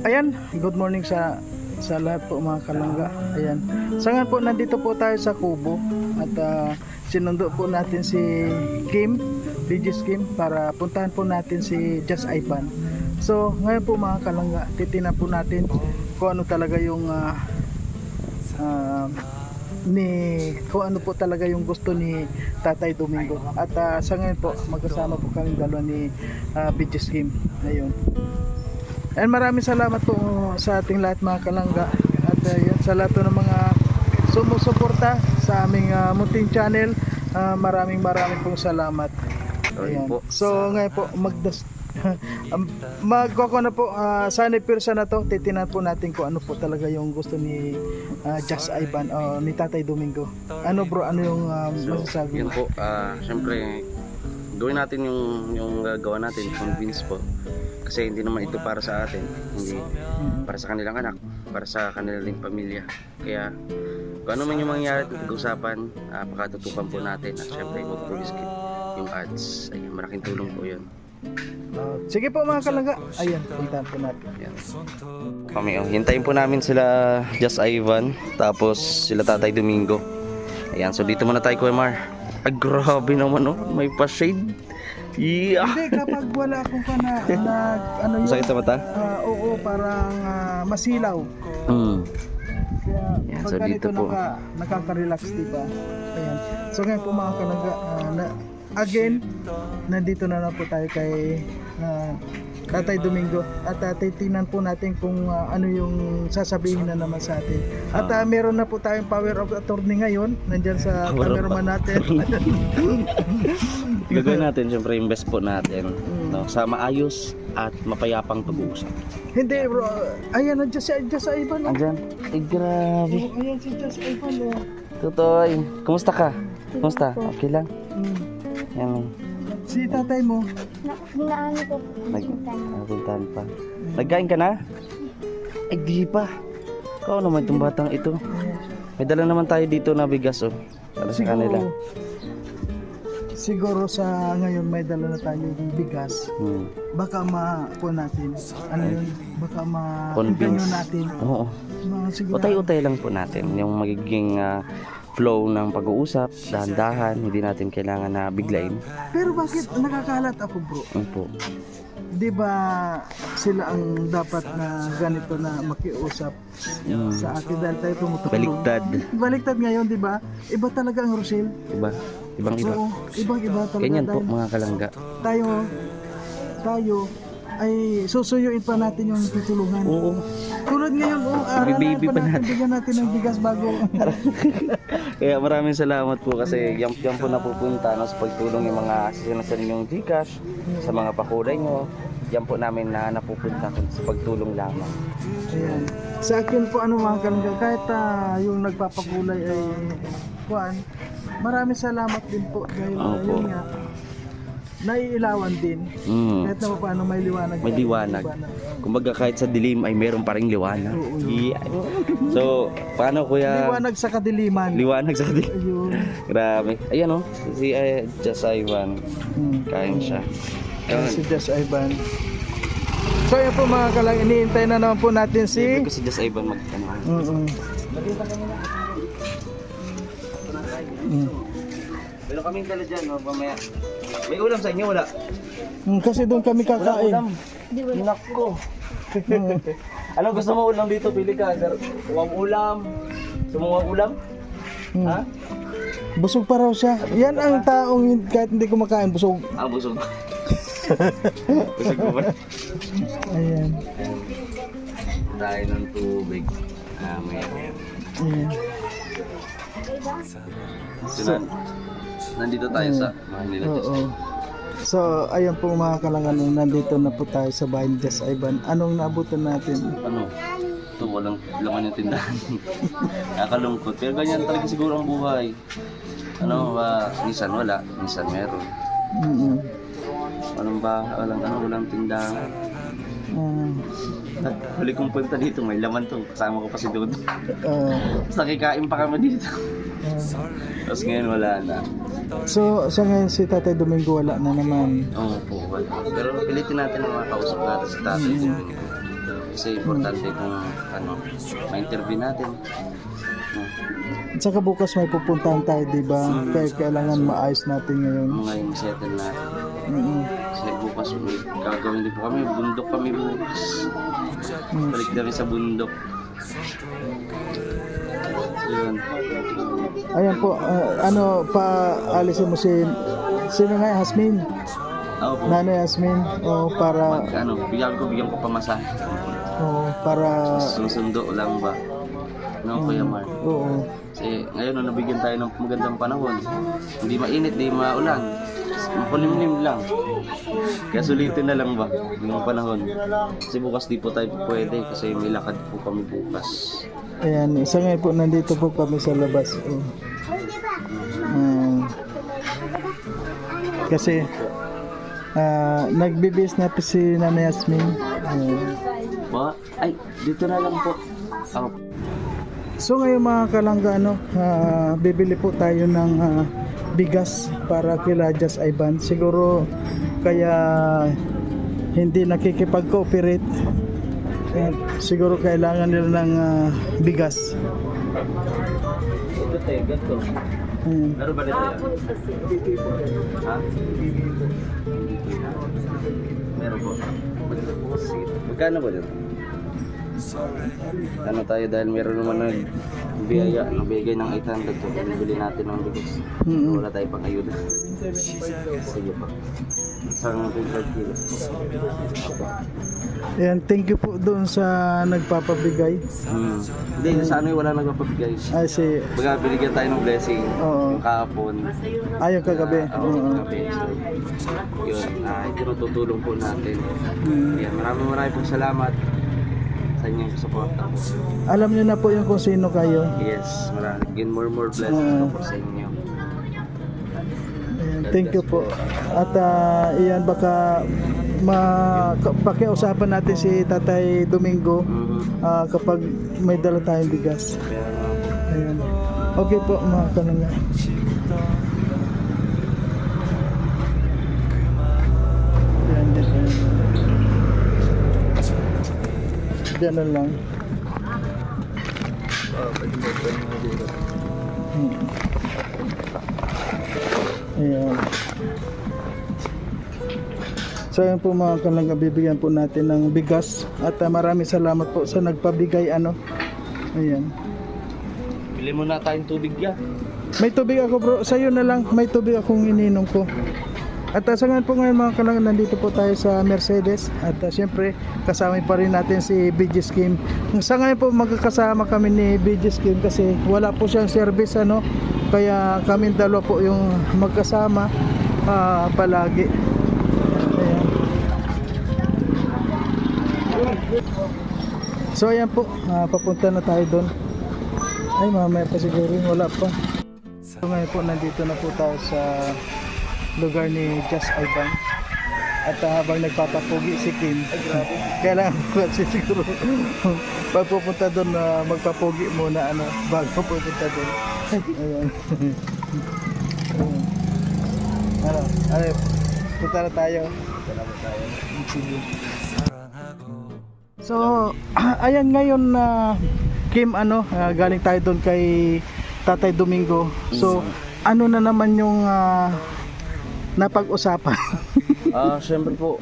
Ayan, good morning sa lahat po mga kalangga. Ayan. So ngayon po nandito po tayo sa Kubo at sinundo po natin si Kim, BG's Kim para puntahan po natin si Just Ivan. So ngayon po mga kalangga, titingnan po natin kung ano talaga yung kung ano po talaga yung gusto ni Tatay Domingo. At sa ngayon po magkasama po kami dalawa ni BG's Kim. Ayun. And maraming salamat po sa ating lahat mga kalangga at yan, sa lahat ng mga sumusuporta sa aming munting channel. Maraming pong salamat. Ayan. So ngayon po magkoko na po sana pirsa na to, titinan po natin kung ano po talaga yung gusto ni Just Ivan o ni Tatay Domingo. Ano bro, ano yung masasabi yun po, syempre gawin natin yung gagawa natin, convince po. Kasi hindi naman ito para sa atin, hindi para sa kanilang anak, para sa kanilang pamilya. Kaya kung ano man yung mangyayari at pag-usapan, pakatutukan po natin at syempre huwag po skip yung ads. Ayun, malaking tulong po yun. Sige po mga kalangga, ayan, puntahan po natin. Ayan. Kami, hintayin po namin sila Just Ivan, tapos sila Tatay Domingo. Ayan, so dito muna tayo, Kuya Mar. Grabe naman, oh, may pa-shade. Yeah. Hindi, kapag wala akong ano yun, sakit sa mata? Oo, parang masilaw. Kaya Yan, pag so ganito dito po. nakaka-relax, diba? Ayan. So ngayon po mga kalangga, again, nandito na lang po tayo kay Tatay Domingo at titingnan po natin kung ano yung sasabihin na naman sa atin. At meron na po tayong power of attorney ngayon, nandyan sa cameraman natin. Gagawin natin syempre yung best po natin, no, sa maayos at mapayapang pag-uusap. Hindi bro, ayan nandiyan si Just Ivan. Andyan? Ay grabe. Ayan si Just Ivan. Tutoy, kumusta ka? Kumusta? Okay lang? Yan. Si tatay mo. Naano ko Nagpuntahan pa. Nagkain ka na? Ay di pa. Ikaw naman itong batang ito. May dala naman tayo dito na bigas, oh, para sa kanila. Siguro sa ngayon may dala na tayo yung bigas. Baka po natin. Ano yun? Baka Convince natin. Oo. Siguro. Utay-utay lang po natin yung magiging flow ng pag-uusap, dahan-dahan, hindi natin kailangan na biglain. Pero bakit nakakalat ako bro? Po. Di ba sila ang dapat na ganito na makiusap sa akin dahil tayo tumutulong? Baliktad. Baliktad ngayon, di ba? Iba talaga ang Rochelle. Ibang-iba. Oo, ibang-iba talaga. Ganyan po dahil mga kalangga. Tayo ay susuyuin pa natin yung tutulungan. Oo. Tulad ngayon, araw Baby pa natin, bigyan natin ng bigas bago. Kaya maraming salamat po kasi yan po napupunta no, sa pagtulong yung mga sinasarin yung Gcash, sa mga pakulay nyo. Yan po namin na napupunta sa pagtulong lamang. Ayan. Sa akin po mga kalangga, kahit yung nagpapakulay ay maraming salamat din po dahil yun nga, naiilawan din. Kahit na paano may liwanag. May liwanag. Kumbaga kahit sa dilim ay meron pa ring liwanag. Yeah. So, paano kuya? Liwanag sa kadiliman. Liwanag sa dilim. Ayun. Grabe. Ayan oh, si Just Ivan. Kain siya. Si Just Ivan. So yun po mga kalang, iniintay na naman po natin si Si Just Ivan magtanong. Pero kaming dala dyan, no, mamaya. May ulam sa inyo, wala? Kasi doon kami kakain. Nako. Ano gusto mo ulam dito? Pili ka, sir. Uwang ulam. Gusto mo uwang ulam? Ha? Busog pa raw siya. Yan ang taong kahit hindi kumakain, busog. Busog. Busog ko ba? Ayan. Dahil ng tubig. Maya. Ayan. Nandito tayo sa Manila. Oo. So, ayan po mga kalangan, nandito na po tayo sa bahay ni Just Ivan. Anong naabutan natin? Ano? Ito, walang laman yung tindahan. Nakakalungkot. Pero ganyan talaga siguro ang buhay. Ano ba? Minsan wala, minsan meron. Walang tindahan. Huli kong punta dito, may laman to. Kasama ko pa si Dodo. Tapos nakikain pa kami dito. Tapos ngayon wala na. So, sa ngayon si Tatay Domingo wala na naman. Oo po, wala. Pero pilitin natin ang mga kausap natin sa tatay. Kasi importante kung ma-interview natin. No? At saka bukas may pupuntahan tayo, di ba? Kaya kailangan maayos natin ngayon. Ngayon settle natin. Mm-mm. Kasi bukas may gagawin din po kami, bundok kami bukas. Balik kami sa bundok. Yun. Ayan po, alisin mo sino nga, Hasmin? Ako po, Nanay Hasmin, para, bigyan ko pamasahe. para, Susundo lang ba? No, Kuya Mar? oo. Kasi ngayon nabigyan tayo ng magandang panahon. Hindi mainit, hindi maulan. Makulimlim lang. Kaya sulitin na lang ba yung panahon. Kasi bukas di po tayo pwede kasi may lakad po kami bukas. Ayan, isa ngayon po, nandito po kami sa labas. Kasi, nagbibis na po si Nanay Yasmin. Ay, dito na lang po. Oh. So ngayon mga kalangga, bibili po tayo ng bigas para kila Just Ivan. Siguro kaya hindi nakikipag-cooperate. Siguro kailangan nila ng bigas. Ito tayo, ganito. Meron ba dito yan? Ha? Meron po. Magkano ba dito? Ano tayo dahil meron naman biyaya, nabigay ng 800 to, bibili natin ng bigas. Wala tayo pang ayuda. Sige pa. Isang 25 kilos. Ayan, thank you po doon sa nagpapabigay. Hindi, sa ano wala nagpapabigay. Ay, Baga, binigyan tayo ng blessing. Oo. Yung kahapon. Yung kagabi. Kagabi. So, yun, tinutulong po natin. Kaya maraming pong salamat sa inyong suporta po. Alam niyo na po yung kung sino kayo. Yes, maraming more blessings po sa inyo. Ayan, thank you po. At iyan, baka pakiusapan natin si Tatay Domingo kapag may dala tayong bigas. Ayan. Okay po mga kalangga. Diyan na lang. Ayan. So ayan po mga kalangga, bibigyan po natin ng bigas. At maraming salamat po sa nagpabigay. Ayan. Bili muna tayong tubig ya. May tubig ako bro, sa'yo na lang. May tubig akong ininom ko. At sa ngayon po mga kalangga, nandito po tayo sa Mercedes. At siyempre kasama pa rin natin si BG Scheme. Sa ngayon po magkakasama kami ni BG Scheme kasi wala po siyang service kaya kami dalawa po yung magkasama palagi. Ayan. So ayan po, papunta na tayo doon. Ay, mamaya pa siguro, wala pa. So ngayon po, nandito na po tayo sa lugar ni Just Ivan. At habang nagpapapugi si Kim, kailangan ko kasi siguro pag pupunta doon, magpapugi muna bago pupunta doon. Ayan. Punta na tayo. Sige. So ayan ngayon Kim, galing tayo doon kay Tatay Domingo. So ano na naman yung napag-usapan? Siyempre po,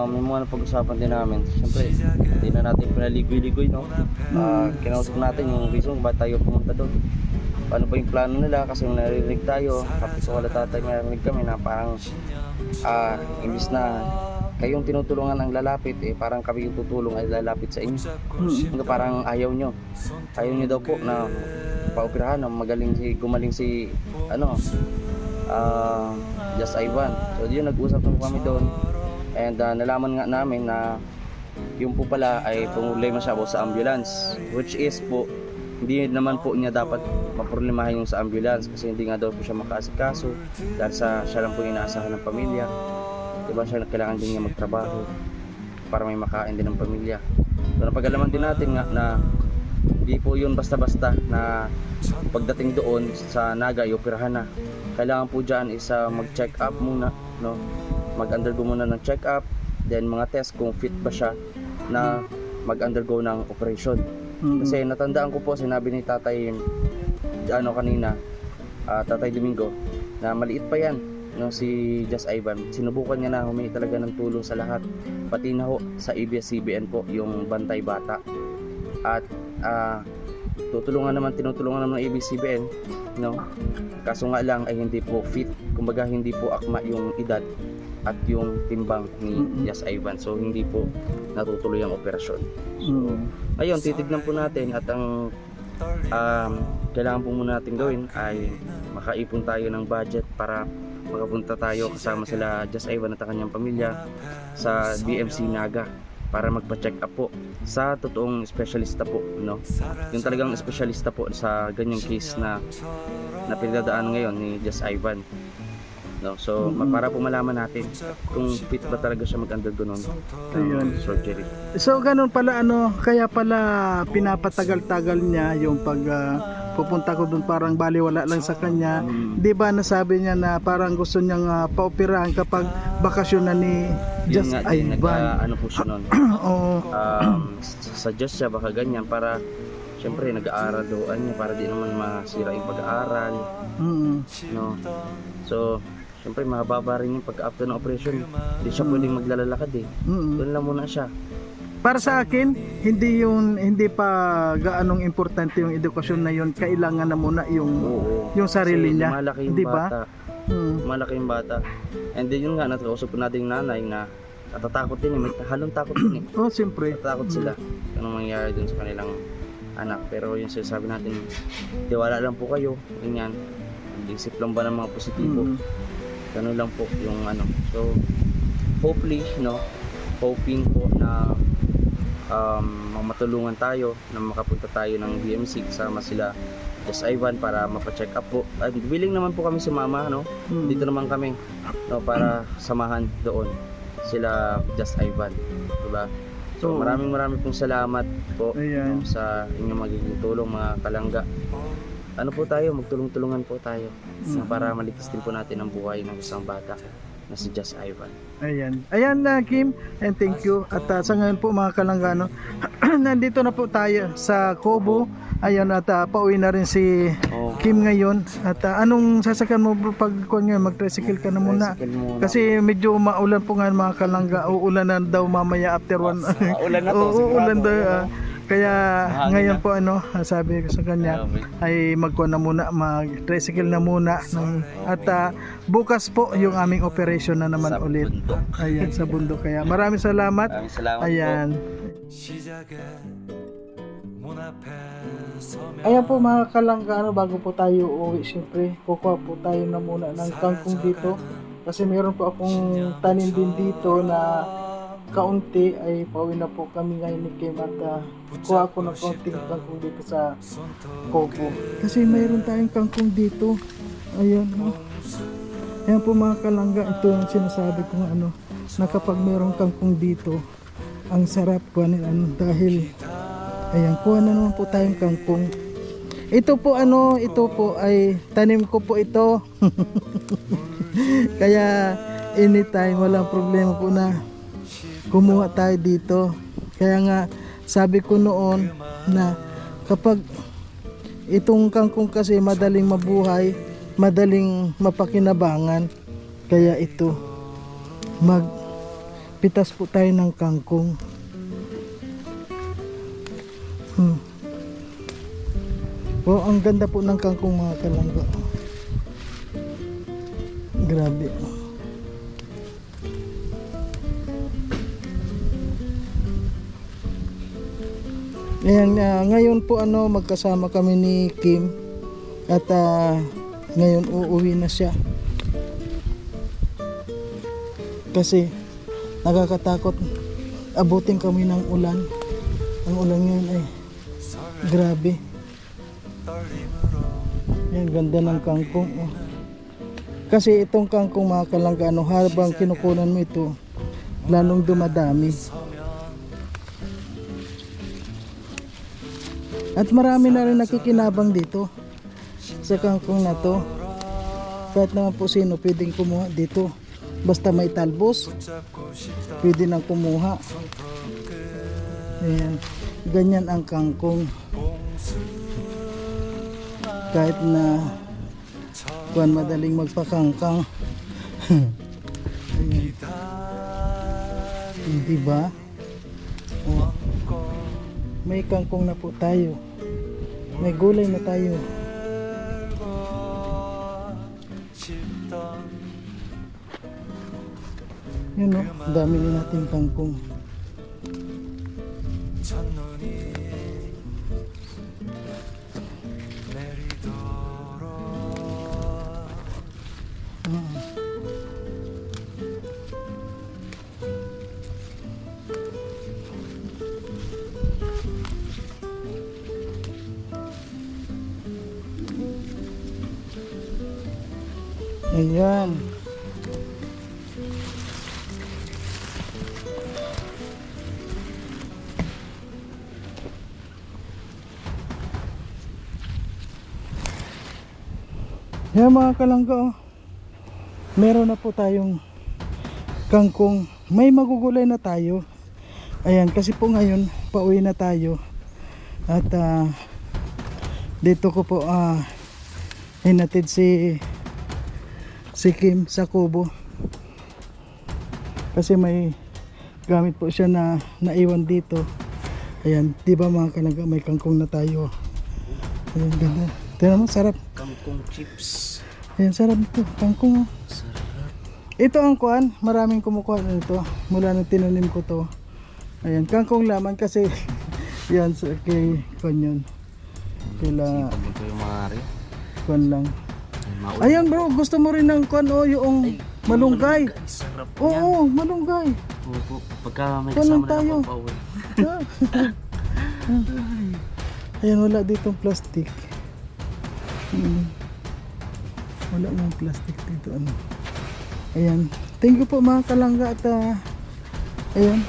may mga napag-usapan din namin. Siyempre, hindi na natin pinaligoy-ligoy, no? Kinausap natin yung reason ba't tayo pumunta doon. Paano pa yung plano nila kasi narinig tayo. Kapit sa wala tatay, narinig kami na parang imbis na kayong tinutulungan ang lalapit, parang kami yung tutulong ay lalapit sa inyo. Parang ayaw nyo daw po na paoperahan na gumaling si Just Ivan. So yun, nag-usap na kami doon and nalaman nga namin na yung po pala ay problema siya sa ambulance, which is po hindi naman po niya dapat maproblemahin yung sa ambulance kasi hindi nga daw po siya makaasikaso dahil siya lang po yung inaasahan ng pamilya. Diba siya kailangan din niya magtrabaho para may makain din ng pamilya. So napag-alaman din natin nga na hindi po yun basta-basta na pagdating doon sa Naga ioperahan na. Kailangan po dyan is mag-check up muna, mag-undergo muna ng check up, then mga test kung fit ba siya na mag-undergo ng operation. Mm. Kasi natandaan ko po, sinabi ni tatay kanina, Tatay Domingo, na maliit pa yan, no, si Just Ivan. Sinubukan niya na humingi talaga ng tulong sa lahat, pati na ho sa ABS-CBN po, yung Bantay Bata. At tinutulungan naman ng ABS-CBN, no. Kaso nga lang ay hindi po fit, kumbaga hindi po akma yung edad at yung timbang ni Just Ivan, so hindi po natutuloy ang operasyon. Ayun, titignan po natin, at ang kailangan po muna natin gawin ay makaipon tayo ng budget para makapunta tayo kasama sila Just Ivan at ang kanyang pamilya sa BMC Naga para magpa-check up po sa totoong espesyalista po, no? Yung talagang espesyalista po sa ganyang case na pinagdadaanan ngayon ni Just Ivan, no? So para po malaman natin kung fit ba talaga siya mag-undergo nun surgery. So ganun pala, kaya pala pinapatagal-tagal niya yung pag pupunta ko doon, parang baliwala lang sa kanya. Di ba nasabi niya na parang gusto niyang paoperahan kapag bakasyon na ni Just Ivan. Ano po siya nun? Oo. Suggest siya baka ganyan para siyempre nag-aaral doon niya para di naman masira yung pag-aaral. No? So siyempre mababa rin yung pag-after ng operation. Hindi siya pwedeng maglalakad eh. Doon lang muna siya. Para sa akin, hindi pa gaanong importante yung edukasyon na yun. Kailangan na muna yung sarili niya. Malaki yung di ba? bata. Malaki yung bata. And then yun nga, nakausap ko natin yung nanay na natatakot din eh. May halong takot din eh. Oh, siyempre. Natatakot sila. Anong mangyayari dun sa kanilang anak. Pero yung sinasabi natin, tiwala lang po kayo. Ganyan. Isip lang ba ng mga positibo. Ganun lang po yung ano. So, hopefully, hoping po na matulungan tayo na makapunta tayo ng BMC kasama sila Just Ivan para mapa-check up po. At willing naman po kami sumama, dito naman kami, para samahan doon sila Just Ivan, diba? So maraming pong salamat po sa inyong magiging tulong, mga kalangga. Ano po tayo, magtulong-tulungan po tayo para maligtas din po natin ang buhay ng isang bata na si Just Ivan. Ayan na Kim, and thank you. At sa ngayon po mga kalanggano, nandito na po tayo sa Cobo. Ayan, at pauwi na rin si Kim ngayon. At anong sasakyan mo pag mag-tricycle ka na muna? Kasi medyo maulan po nga mga kalangga. Uulan na daw mamaya after one. Ulan na to. Uulan daw. Kaya ngayon po sabi ko sa kanya ay magkuha na muna, mag-tricycle na muna at bukas po yung aming operation na naman ulit. Ayan, sa bundok. Kaya maraming salamat. Ayan. Ayan po mga kalangga, bago po tayo uuwi, syempre kukuha po tayo na muna ng kangkong dito kasi meron po akong tanim din dito na kaunti. Ay pauwi na po kami ngayon ni Kim at kuha ko ng kaunting kangkong dito sa Cobo kasi mayroon tayong kangkong dito. Ayan, ayan po mga kalangga, ito yung sinasabi ko nga na kapag mayroong kangkong dito ang sarap kuhanin dahil ayan, kuha na naman po tayong kangkong. Ito po ay tanim ko po ito. Kaya anytime walang problema po na kumuha tayo dito. Kaya nga sabi ko noon na kapag itong kangkong kasi madaling mabuhay, madaling mapakinabangan, kaya ito magpitas po tayo ng kangkong. Oh, ang ganda po ng kangkong mga kalangga. Grabe. Ayan, ngayon po magkasama kami ni Kim at ngayon uuwi na siya kasi nakakatakot, abutin kami ng ulan. Ang ulan ngayon ay grabe. Yan, ganda ng kangkong kasi itong kangkong mga kalangga, habang kinukunan mo ito lalong dumadami. At marami na rin nakikinabang dito sa kangkong na to. Kahit naman po sino pwedeng kumuha dito. Basta may talbos, pwede nang kumuha. Ayan. Ganyan ang kangkong. Kahit na kuwan madaling magpakangkang. Ayan. Diba? Oh. May kangkong na po tayo. May gulay na tayo. Yun o, dami din natin kangkong. Ayan. Yan mga kalangga, oh. Meron na po tayong kangkong. May magugulay na tayo. Ayan, kasi po ngayon pauwi na tayo. At dito ko po hinatid si Kim sa Kubo. Kasi may gamit po siya na naiwan dito. Ayan, di ba mga kalangga, may kangkong na tayo. Ayan, ganda. Tignan mo, sarap. Kangkong chips. Ayan, sarap ito. Kangkong. Sarap. Ito ang kuan. Maraming kumukuha nito. Mula nung tinanim ko to. Ayan, kangkong laman kasi yan, so, kay kuan yun. Kila Sipag ko yung mga rin. kuan lang. Ayan bro, gusto mo rin ng kuan o yung malunggay. Sarap Oo, malunggay. Opo. Pagka may Kuwan lang kasama na tayo. ako pauwi. Ayan, wala ditong plastic. Wala nang plastic dito, ano. Ayan, thank you po mga kalangga. At ayan,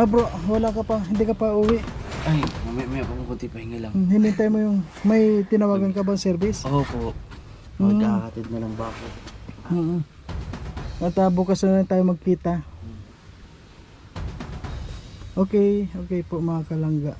bro, wala ka pa, hindi ka pa uwi. Ay, may akong kunti pahinga lang. Hinintay mo yung may tinawagan ka bang service? Opo. Magkakatid na lang ba ako? At bukas na lang tayo magkita. Okay po mga kalangga.